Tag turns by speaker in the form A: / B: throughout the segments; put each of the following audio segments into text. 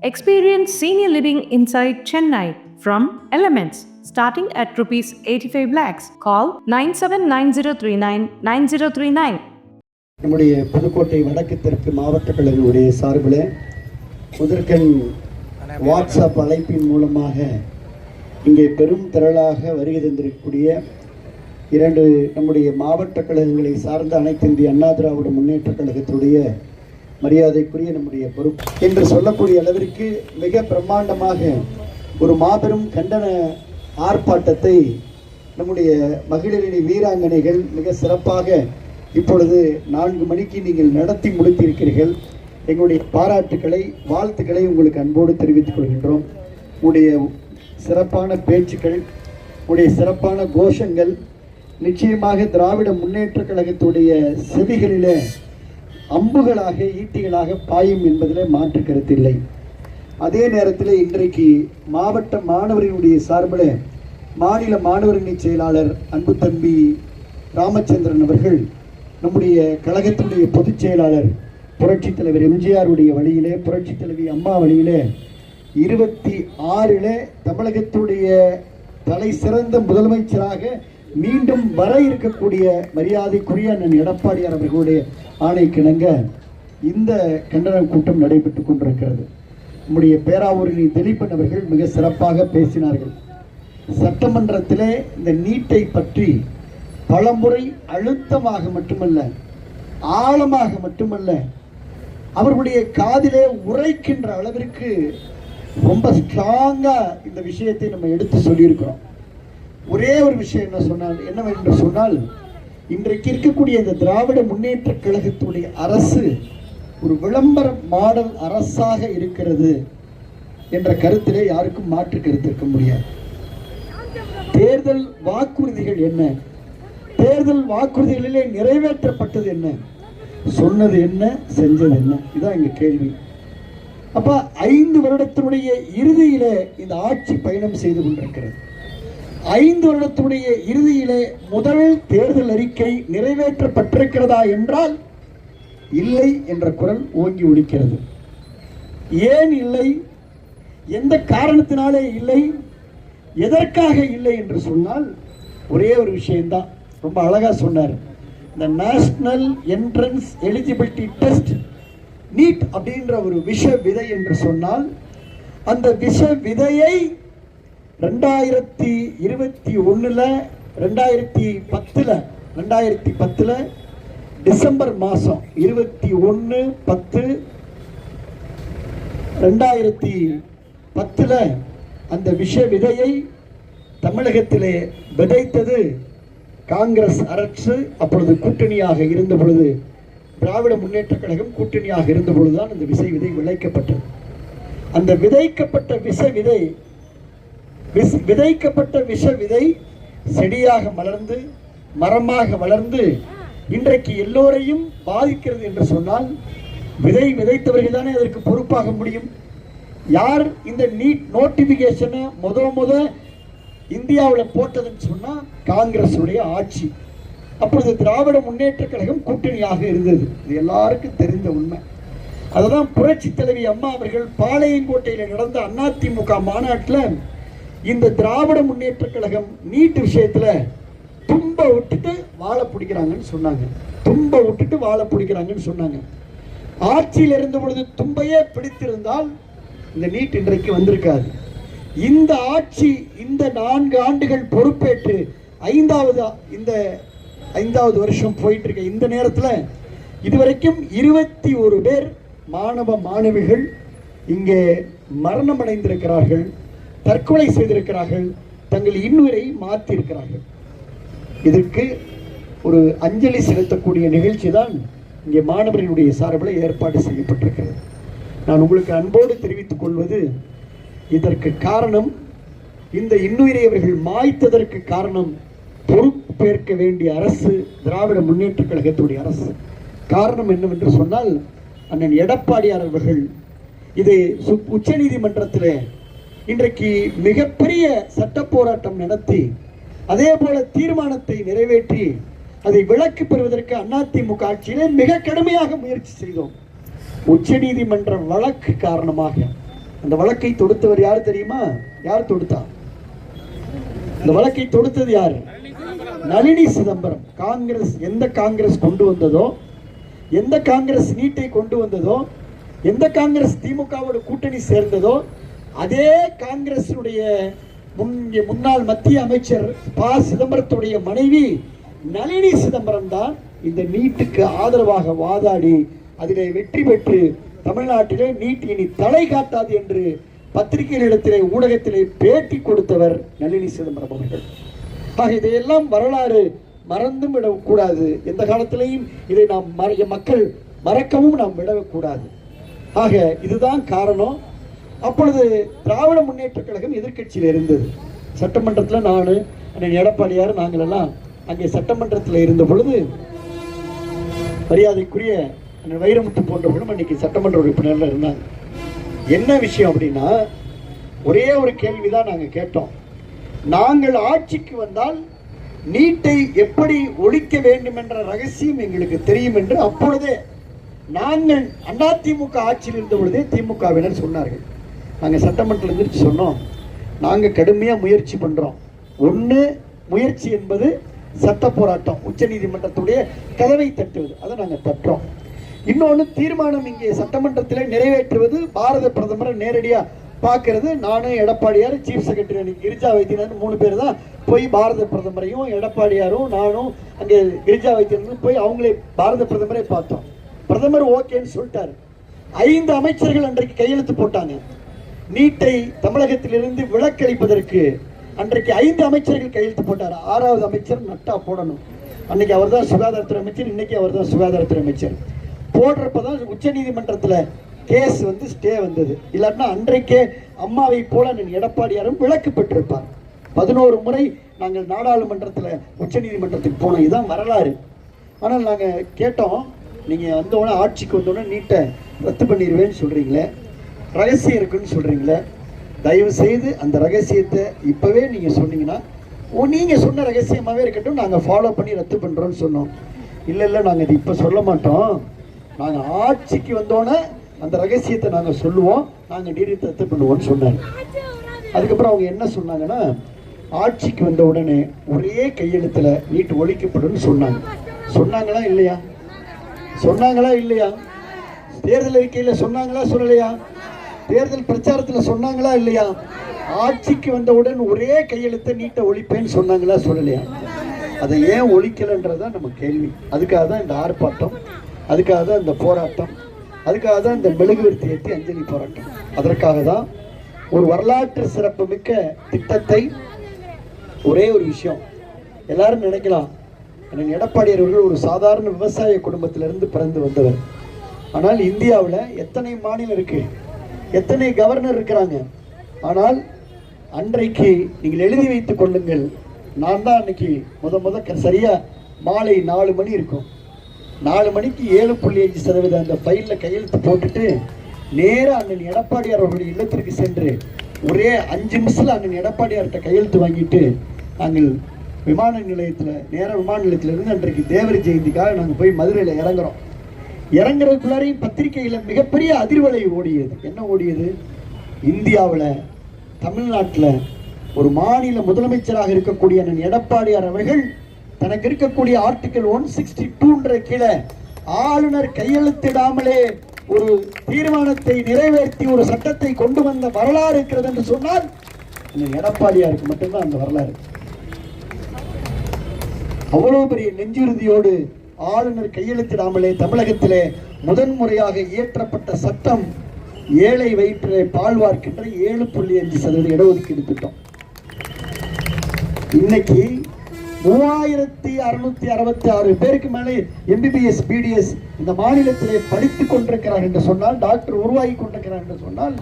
A: Experience senior living inside Chennai from Elements starting at rupees 85 lakhs. Call 9790399039.
B: நம்முடைய புதுக்கோட்டை வடக்கு தெற்கு மாவட்ட கழகங்களுடைய சார்பில் முதற்கண் வாட்ஸ்அப் அழைப்பின் மூலமாக இங்கே பெரும் திரளாக வருகை தந்திருக்கக்கூடிய இரண்டு நம்முடைய மாவட்ட கழகங்களை சார்ந்த அனைத்து இந்திய அண்ணா திராவிட முன்னேற்ற கழகத்துடைய மரியாதைக்குரிய நம்முடைய பொறுப்பு என்று சொல்லக்கூடிய அளவிற்கு மிக பிரம்மாண்டமாக ஒரு மாபெரும் கண்டன ஆர்ப்பாட்டத்தை நம்முடைய மகளிரணி வீராங்கனைகள் மிக சிறப்பாக இப்பொழுது 4 மணிக்கு நீங்கள் நடத்தி முடித்திருக்கிறீர்கள். எங்களுடைய பாராட்டுக்களை வாழ்த்துக்களை உங்களுக்கு அன்போடு தெரிவித்துக் கொள்கின்றோம். உங்களுடைய சிறப்பான பேச்சுக்கள், உங்களுடைய சிறப்பான கோஷங்கள் நிச்சயமாக திராவிட முன்னேற்ற கழகத்துடைய செவிகளிலே அம்புகளாக ஈட்டிகளாக பாயும் என்பதில் மாற்று கருத்தில்லை. அதே நேரத்தில் இன்றைக்கு மாவட்ட மாணவர்களுடைய சார்பில் மாநில மாணவரணி செயலாளர் அன்பு தம்பி ராமச்சந்திரன் அவர்கள் நம்முடைய கழகத்தினுடைய பொதுச் செயலாளர் புரட்சித் தலைவர் எம்ஜிஆருடைய வழியிலே, புரட்சித் தலைவி அம்மா வழியிலே 26 தமிழகத்துடைய தலை சிறந்த முதலமைச்சராக மீண்டும் வர இருக்கக்கூடிய மரியாதைக்குரிய அண்ணன் எடப்பாடியார் அவர்களுடைய ஆணைக்கிணங்க இந்த கண்டன கூட்டம் நடைபெற்றுக் கொண்டிருக்கிறது. நம்முடைய பேராவூரணி திலீபன் அவர்கள் மிக சிறப்பாக பேசினார்கள். சட்டமன்றத்திலே இந்த நீட்டை பற்றி பலமுறை அழுத்தமாக மட்டுமல்ல, ஆழமாக மட்டுமல்ல, அவர்களுடைய காதிலே உரைக்கின்ற அளவிற்கு ரொம்ப ஸ்ட்ராங்கா இந்த விஷயத்தை நம்ம எடுத்து சொல்லியிருக்கிறோம். ஒரே ஒரு விஷயம் என்னவென்று சொன்னால் இன்றைக்கு இருக்கக்கூடிய இந்த திராவிட முன்னேற்ற கழகத்துடைய அரசு ஒரு விளம்பர மாடல் அரசாக இருக்கிறது என்ற கருத்திலே யாருக்கும் மாற்று கருத்து இருக்க முடியாது. தேர்தல் வாக்குறுதிகள் என்ன, தேர்தல் வாக்குறுதிகளிலே நிறைவேற்றப்பட்டது என்ன, சொன்னது என்ன, செஞ்சது என்ன, இதான் எங்க கேள்வி. அப்ப 5 வருடத்தினுடைய இறுதியில இந்த ஆட்சி பயணம் செய்து கொண்டிருக்கிறது. 5 வருடத்துடைய இறுதியிலே முதல் தேர்தல் அறிக்கை நிறைவேற்றப்பட்டிருக்கிறதா என்றால் இல்லை என்ற குரல் ஓங்கி ஒலிக்கிறது. ஏன் இல்லை, எந்த காரணத்தினாலே இல்லை, எதற்காக இல்லை என்று சொன்னால் ஒரே ஒரு விஷயம்தான். ரொம்ப அழகா சொன்னார். இந்த national entrance eligibility test NEET அப்படின்ற ஒரு விஷ விதை என்று சொன்னால் அந்த விஷ விதையை 2010 டிசம்பர் மாதம் 21/10/2010 அந்த விஷ விதையை தமிழகத்திலே விதைத்தது காங்கிரஸ் அரசு. அப்பொழுது கூட்டணியாக இருந்த பொழுது, திராவிட முன்னேற்ற கழகம் கூட்டணியாக இருந்த பொழுதுதான் அந்த விஷ விதை விளைக்கப்பட்டது. அந்த விதைக்கப்பட்ட விஷ விதை செடியாக மலர்ந்து மரமாக வளர்ந்து இன்றைக்கு எல்லோரையும் பாதிக்கிறது என்று சொன்னால் விதை விதைத்தவர்கள் தானே அதற்கு பொறுப்பாக முடியும். யார் இந்த நீட் நோட்டிபிகேஷனை முத இந்தியாவில் போட்டதுன்னு சொன்னா காங்கிரஸ் ஆட்சி. அப்பொழுது திராவிட முன்னேற்ற கழகம் கூட்டணியாக இருந்தது. இது எல்லாருக்கும் தெரிந்த உண்மை. அதுதான் புரட்சி தலைவி அம்மா அவர்கள் பாளையங்கோட்டையில் நடந்த அதிமுக மாநாட்டில் இந்த திராவிட முன்னேற்ற கழகம் நீட் விஷயத்துல தும்ப விட்டுட்டு வாழை பிடிக்கிறாங்கன்னு சொன்னாங்க. தும்ப விட்டுட்டு வாழை பிடிக்கிறாங்கன்னு சொன்னாங்க. ஆட்சியில் இருந்த பொழுது தும்பையே பிடித்திருந்தால் இந்த நீட் இன்றைக்கு வந்திருக்காது. இந்த ஆட்சி இந்த 4 ஆண்டுகள் பொறுப்பேற்று 5வது வருஷம் போயிட்டு இருக்க இந்த நேரத்தில் இதுவரைக்கும் 21 பேர் மாணவ மாணவிகள் இங்கே மரணம் அடைந்திருக்கிறார்கள், தற்கொலை செய்திருக்கிறார்கள், தங்கள் இன்னுயிரை மாற்றி இருக்கிறார்கள். இதற்கு ஒரு அஞ்சலி செலுத்தக்கூடிய நிகழ்ச்சி தான் இங்கே மாணவர்களுடைய சார்பில் ஏற்பாடு செய்யப்பட்டிருக்கிறது. நான் உங்களுக்கு அன்போடு தெரிவித்துக் கொள்வது, இதற்கு காரணம், இந்த இன்னுயிரை அவர்கள் மாய்த்ததற்கு காரணம் பொறுப்பேற்க வேண்டிய அரசு, திராவிட முன்னேற்ற கழகத்துடைய அரசு. காரணம் என்னவென்று சொன்னால் அண்ணன் எடப்பாடியார் அவர்கள் இதை உச்ச நீதிமன்றத்தில் இன்றைக்கு மிகப்பெரிய சட்ட போராட்டம் நடத்தி அதே போல தீர்மானத்தை நிறைவேற்றி அதை விலக்கு பெறுவதற்கு அதிமுக ஆட்சியிலே மிக கடுமையாக முயற்சி செய்தோம். உச்ச நீதிமன்ற வழக்கு காரணமாக அந்த வழக்கை தொடுத்தவர் யார் தெரியுமா? யார் தொடுத்தா? இந்த வழக்கை தொடுத்தது யாரு? நளினி சிதம்பரம். காங்கிரஸ், எந்த காங்கிரஸ் கொண்டு வந்ததோ, எந்த காங்கிரஸ் நீட்டை கொண்டு வந்ததோ, எந்த காங்கிரஸ் திமுகவோட கூட்டணி சேர்ந்ததோ, அதே காங்கிரசுடைய முன்னாள் மத்திய அமைச்சர் ப. சிதம்பரத்துடைய மனைவி நளினி சிதம்பரம் தான் இந்த நீட்டுக்கு ஆதரவாக வாதாடி அதிலே வெற்றி பெற்று தமிழ்நாட்டிலே நீட் இனி தலை காட்டாது என்று பத்திரிகைகளிடத்திலே ஊடகத்திலே பேட்டி கொடுத்தவர் நளினி சிதம்பரம் அவர்கள். ஆக இதையெல்லாம் வரலாறு மறந்தும் விடக்கூடாது. எந்த காலத்திலையும் இதை நாம் மக்கள் மறக்கவும் நாம் விடக்கூடாது. ஆக இதுதான் காரணம். அப்பொழுது திராவிட முன்னேற்ற கழகம் எதிர்க்கட்சியில் இருந்தது. சட்டமன்றத்தில் நான் அண்ணன் எடப்பாடியார் நாங்கள் எல்லாம் அங்கே சட்டமன்றத்தில் இருந்த பொழுது மரியாதைக்குரிய வைரமுத்து போன்றவர்களும் அன்னைக்கு சட்டமன்ற உறுப்பினர்கள் இருந்தாங்க. என்ன விஷயம் அப்படின்னா, ஒரே ஒரு கேள்விதான் நாங்கள் கேட்டோம். நாங்கள் ஆட்சிக்கு வந்தால் நீட்டை எப்படி ஒழிக்க வேண்டும் என்ற ரகசியம் எங்களுக்கு தெரியும் என்று அப்பொழுதே நாங்கள் அதிமுக ஆட்சியில் இருந்த பொழுதே திமுகவினர் சொன்னார்கள். நாங்கள் சட்டமன்றத்தில் எதிர்த்து சொன்னோம், நாங்கள் கடுமையாக முயற்சி பண்ணுறோம். ஒன்று, முயற்சி என்பது சட்ட போராட்டம், உச்ச நீதிமன்றத்துடைய கதவை தட்டுவது, அதை நாங்கள் தட்டுறோம். இன்னொன்று, தீர்மானம் இங்கே சட்டமன்றத்தில் நிறைவேற்றுவது, பாரத பிரதமரை நேரடியாக பார்க்கறது. நானும் எடப்பாடியார், சீஃப் செக்ரட்டரி கிரிஜா வைத்தியநாதன் 3 பேர் தான் போய் பாரத பிரதமரையும் எடப்பாடியாரும் நானும் அங்கே கிரிஜா வைத்தியநாதன் போய் அவங்களே பாரத பிரதமரை பார்த்தோம். பிரதமர் ஓகேன்னு சொல்லிட்டாரு. 5 அமைச்சர்கள் அன்றைக்கு கையெழுத்து போட்டாங்க. நீட்டை தமிழகத்திலிருந்து விலக்களிப்பதற்கு அன்றைக்கு 5 அமைச்சர்கள் கையெழுத்து போட்டார். 6வது அமைச்சர் நட்டா போடணும். அன்னைக்கு அவர் தான் சுகாதாரத்துறை அமைச்சர், இன்னைக்கு அவர் தான் சுகாதாரத்துறை அமைச்சர். போடுறப்பதான் உச்ச நீதிமன்றத்தில் கேஸ் ஸ்டே வந்தது. இல்லாட்டினா அன்றைக்கே அம்மாவை போல எடப்பாடியாரும் விலக்கு பெற்றிருப்பார். 11 முறை நாங்கள் நாடாளுமன்றத்தில் உச்ச நீதிமன்றத்துக்கு போனோம். இதுதான் வரலாறு. ஆனால் நாங்கள் கேட்டோம், நீங்கள் வந்தோடனே ஆட்சிக்கு வந்தோடனே நீட்டை ரத்து பண்ணிடுவேன்னு சொல்கிறீங்களே, ரகசியம் இருக்குன்னு சொல்கிறீங்களே, தயவு செய்து அந்த ரகசியத்தை இப்போவே நீங்கள் சொன்னீங்கன்னா, நீங்கள் சொன்ன ரகசியமாகவே இருக்கட்டும், நாங்கள் ஃபாலோ பண்ணி ரத்து பண்ணுறோன்னு சொன்னோம். இல்லை நாங்கள் இது இப்போ சொல்ல மாட்டோம், நாங்கள் ஆட்சிக்கு வந்தோன்னே அந்த ரகசியத்தை நாங்கள் சொல்லுவோம், நாங்கள் நீட் ரத்து பண்ணுவோம்னு சொன்னாங்க. அதுக்கப்புறம் அவங்க என்ன சொன்னாங்கன்னா, ஆட்சிக்கு வந்த உடனே ஒரே கையெழுத்தில் நீட் ஒழிக்கப்படும் சொன்னாங்க. சொன்னாங்களா இல்லையா? சொன்னாங்களா இல்லையா? தேர்தல் அறிக்கையில் சொன்னாங்களா சொல்லலையா? தேர்தல் பிரச்சாரத்தில் சொன்னாங்களா இல்லையா? ஆட்சிக்கு வந்தவுடன் ஒரே கையெழுத்தை நீட்டை ஒழிப்பேன்னு சொன்னாங்களா சொல்லலையா? அதை ஏன் ஒழிக்கலைன்றதான் நம்ம கேள்வி. அதுக்காக தான் இந்த ஆர்ப்பாட்டம், அதுக்காக தான் இந்த போராட்டம், அதுக்காக தான் இந்த மெழுகுவர்த்தி ஏற்றி அஞ்சலி போராட்டம். அதற்காக தான் ஒரு வரலாற்று சிறப்பு மிக்க திட்டத்தை, ஒரே ஒரு விஷயம், எல்லாரும் நினைக்கலாம், எடப்பாடியார் அவர்கள் ஒரு சாதாரண விவசாய குடும்பத்திலிருந்து பிறந்து வந்தவர். ஆனால் இந்தியாவில் எத்தனை மாநிலம் இருக்கு, எத்தனை கவர்னர் இருக்கிறாங்க. ஆனால் அன்றைக்கு நீங்கள் எழுதி வைத்துக் கொள்ளுங்கள், நான் தான் அன்னைக்கு முத சரியா மாலை 4 மணி இருக்கும், 4 மணிக்கு 7.5% அந்த ஃபைலில் கையெழுத்து போட்டுட்டு நேராக அண்ணன் எடப்பாடியார் அவர்களுடைய இல்லத்திற்கு சென்று ஒரே 5 நிமிஷத்தில் அண்ணன் எடப்பாடியார்கிட்ட கையெழுத்து வாங்கிட்டு நாங்கள் விமான நிலையத்தில், நேராக விமான நிலையத்திலிருந்து அன்றைக்கு தேவர் ஜெயந்திக்காக நாங்கள் போய் மதுரையில் இறங்குறோம். இறங்குறதுக்குள்ளாரையும் பத்திரிகையில் மிகப்பெரிய அதிர்வலை ஓடியது. என்ன ஓடியது? இந்தியாவில் தமிழ்நாட்டில் ஒரு மாநில முதலமைச்சராக இருக்கக்கூடிய அண்ணன் எடப்பாடியார் அவர்கள் தனக்கு இருக்கக்கூடிய ஆர்டிகல் 162 கீழே ஆளுநர் கையெழுத்திடாமலே ஒரு தீர்மானத்தை நிறைவேற்றி ஒரு சட்டத்தை கொண்டு வந்த வரலாறு இருக்கிறது என்று சொன்னால் எடப்பாடியாருக்கு மட்டும்தான் அந்த வரலாறு. அவ்வளவு பெரிய நெஞ்சுறுதியோடு ஆளுநர் கையெழுத்திடாமலே தமிழகத்திலே முதன்முறையாக இயற்றப்பட்ட சட்டம் ஏழை வயிற்றிலே பால் வார்க்கின்ற 7.5% இடஒதுக்கீடு திட்டம். இன்னைக்கு 3666 பேருக்கு மேலே MBBS BDS இந்த மாநிலத்திலே படித்துக் கொண்டிருக்கிறார் என்று சொன்னால், டாக்டர் உருவாகி கொண்டிருக்கிறார் என்று சொன்னால்,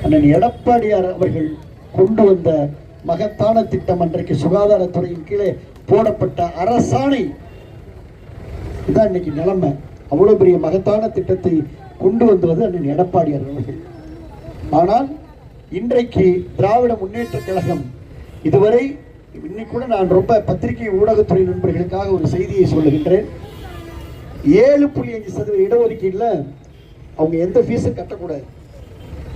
B: அண்ணன் எடப்பாடியார் அவர்கள் கொண்டு வந்த மகத்தான திட்டம், அன்றைக்கு சுகாதாரத்துறையின் கீழே போடப்பட்ட அரசாணை, இதுதான் இன்னைக்கு நிலைமை. அவ்வளவு பெரிய மகத்தான திட்டத்தை கொண்டு வந்தது அண்ணன் எடப்பாடியார் அவர்கள். ஆனால் இன்றைக்கு திராவிட முன்னேற்ற கழகம் இதுவரை, இன்னைக்கு கூட நான் ரொம்ப பத்திரிகை ஊடகத்துறை நண்பர்களுக்காக ஒரு செய்தியை சொல்லுகின்றேன். 7.5% இடஒதுக்கீடுல அவங்க எந்த ஃபீஸும் கட்டக்கூடாது.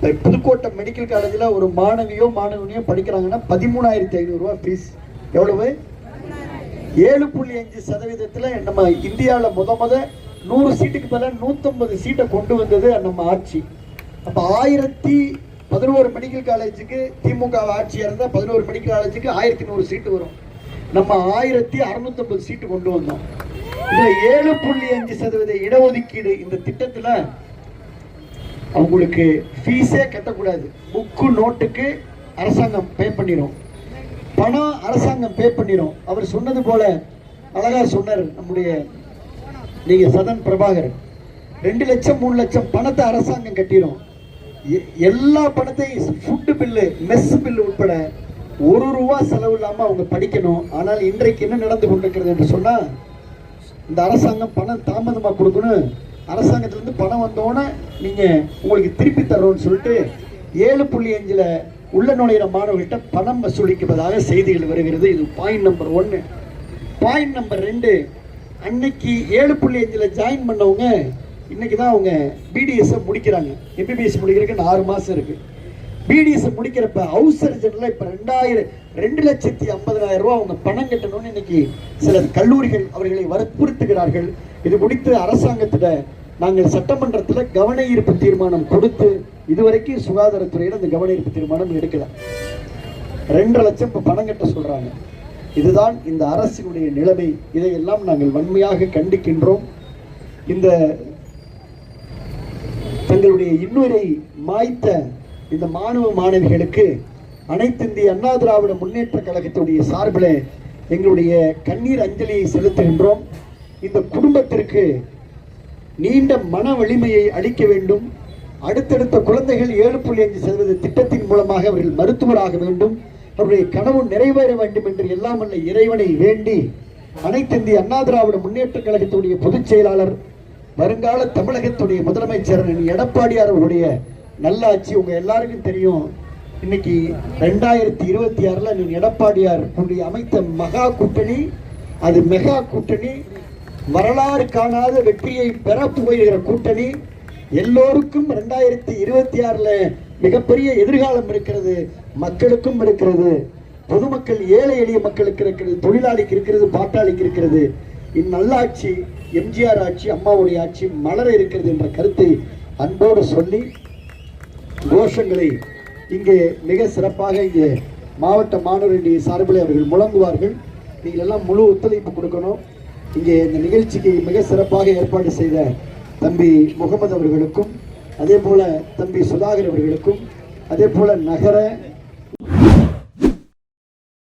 B: புதுக்கோட்டை மெடிக்கல் காலேஜில் ஒரு மாணவியோ மாணவனியோ படிக்கிறாங்கன்னா 13,500 ரூபா ஃபீஸ். எவ்வளவு? 7.5% நம்ம இந்தியாவில் முத 100 சீட்டுக்கு மேலே 150 சீட்டை கொண்டு வந்தது நம்ம ஆட்சி. அப்போ 1011 மெடிக்கல் காலேஜுக்கு திமுக ஆட்சியாக இருந்தால் 11 மெடிக்கல் காலேஜுக்கு 1100 சீட்டு வரும். நம்ம 1650 சீட்டு கொண்டு வந்தோம். இதில் 7.5% இடஒதுக்கீடு இந்த திட்டத்தில் அவங்களுக்கு ஃபீஸே கட்டக்கூடாது. புக்கு நோட்டுக்கு அரசாங்கம் பே பண்ணிடும், பணம் அரசாங்கம் பே பண்ணிடும். அவர் சொன்னது போல அழகா சொன்னார் நம்முடைய நீங்க சதன் பிரபாகர். 2 லட்சம் 3 லட்சம் பணத்தை அரசாங்கம் கட்டிடும். எல்லா பணத்தையும் ஃபுட்டு பில்லு மெஸ் பில்லு உட்பட 1 ரூபா செலவு இல்லாமல் அவங்க படிக்கணும். ஆனால் இன்றைக்கு என்ன நடந்து கொண்டிருக்கிறது என்று சொன்னால், இந்த அரசாங்கம் பணம் தாமதமாக கொடுக்கணும், அரசாங்கத்திலிருந்து பணம் வந்தோன்னே நீங்கள் உங்களுக்கு திருப்பி தரோன்னு சொல்லிட்டு 7.5 உள்ள நுழையிற மாணவர்கள்ட்ட பணம் வசூலிப்பதாக செய்திகள் வருகிறது. இது பாயிண்ட் நம்பர் 1. பாயிண்ட் நம்பர் 2, அன்னைக்கு 7.5 ஜாயின் பண்ணவங்க இன்னைக்கு தான் அவங்க பிடிஎஸ்ஸை முடிக்கிறாங்க. எம்பிபிஎஸ் முடிக்கிறதுக்கு 6 மாதம் இருக்குது. பிடிஎஸ் முடிக்கிறப்ப ஹவுஸ் சர்ஜனில் இப்போ 2,50,000 ரூபா அவங்க பணம் கட்டணும்னு இன்னைக்கு சில கல்லூரிகள் அவர்களை வற்புறுத்துகிறார்கள். இது குறித்து அரசாங்கத்திட்ட நாங்கள் சட்டமன்றத்தில் கவன ஈர்ப்பு தீர்மானம் கொடுத்து இதுவரைக்கும் சுகாதாரத்துறையில் அந்த கவன ஈர்ப்பு தீர்மானம் எடுக்கல. 2.5 லட்சம் இப்போ பணம் கட்ட சொல்றாங்க. இதுதான் இந்த அரசினுடைய நிலைமை. இதையெல்லாம் நாங்கள் வன்மையாக கண்டிக்கின்றோம். இந்த தங்களுடைய இன்னொரு மாய்த்த இந்த மாணவ மாணவிகளுக்கு அனைத்து இந்திய அண்ணா திராவிட முன்னேற்ற கழகத்துடைய சார்பில் எங்களுடைய கண்ணீர் அஞ்சலியை செலுத்துகின்றோம். இந்த குடும்பத்திற்கு நீண்ட மன வலிமையை அளிக்க வேண்டும். அடுத்தடுத்த குழந்தைகள் 7.5% திட்டத்தின் மூலமாக அவர்கள் மருத்துவராக வேண்டும், அவருடைய கனவு நிறைவேற வேண்டும் என்று எல்லாம் வல்ல இறைவனை வேண்டி அனைத்து இந்திய அண்ணா திராவிட முன்னேற்ற கழகத்துடைய பொதுச் செயலாளர், வருங்கால தமிழகத்துடைய முதலமைச்சர் எடப்பாடியார் அவருடைய நல்லாட்சி உங்க எல்லாருக்கும் தெரியும். இன்னைக்கு 2026 நீங்க எடப்பாடியார் அமைத்த மகா கூட்டணி, அது மெகா கூட்டணி, வரலாறு காணாத வெற்றியை பெற போகிற கூட்டணி. எல்லோருக்கும் 2026 மிகப்பெரிய எதிர்காலம் இருக்கிறது. மக்களுக்கும் இருக்கிறது, பொதுமக்கள் ஏழை எளிய மக்களுக்கு இருக்கிறது, தொழிலாளிக்கு இருக்கிறது, பாட்டாளிக்கு இருக்கிறது. இந்நல்லாட்சி எம்ஜிஆர் ஆட்சி, அம்மாவுடைய ஆட்சி மலர இருக்கிறது என்ற கருத்தை அன்போடு சொல்லி கோஷங்களை இங்கே மிக சிறப்பாக இங்கே மாவட்ட மாணவர்களுடைய சார்பில் அவர்கள் முழங்குவார்கள். நீங்கள் எல்லாம் முழு ஒத்துழைப்பு கொடுக்கணும். இங்கே இந்த நிகழ்ச்சிக்கு மிக சிறப்பாக ஏற்பாடு செய்த தம்பி முகமது அவர்களுக்கும், அதே போல தம்பி சுதாகர் அவர்களுக்கும், அதே போல நகர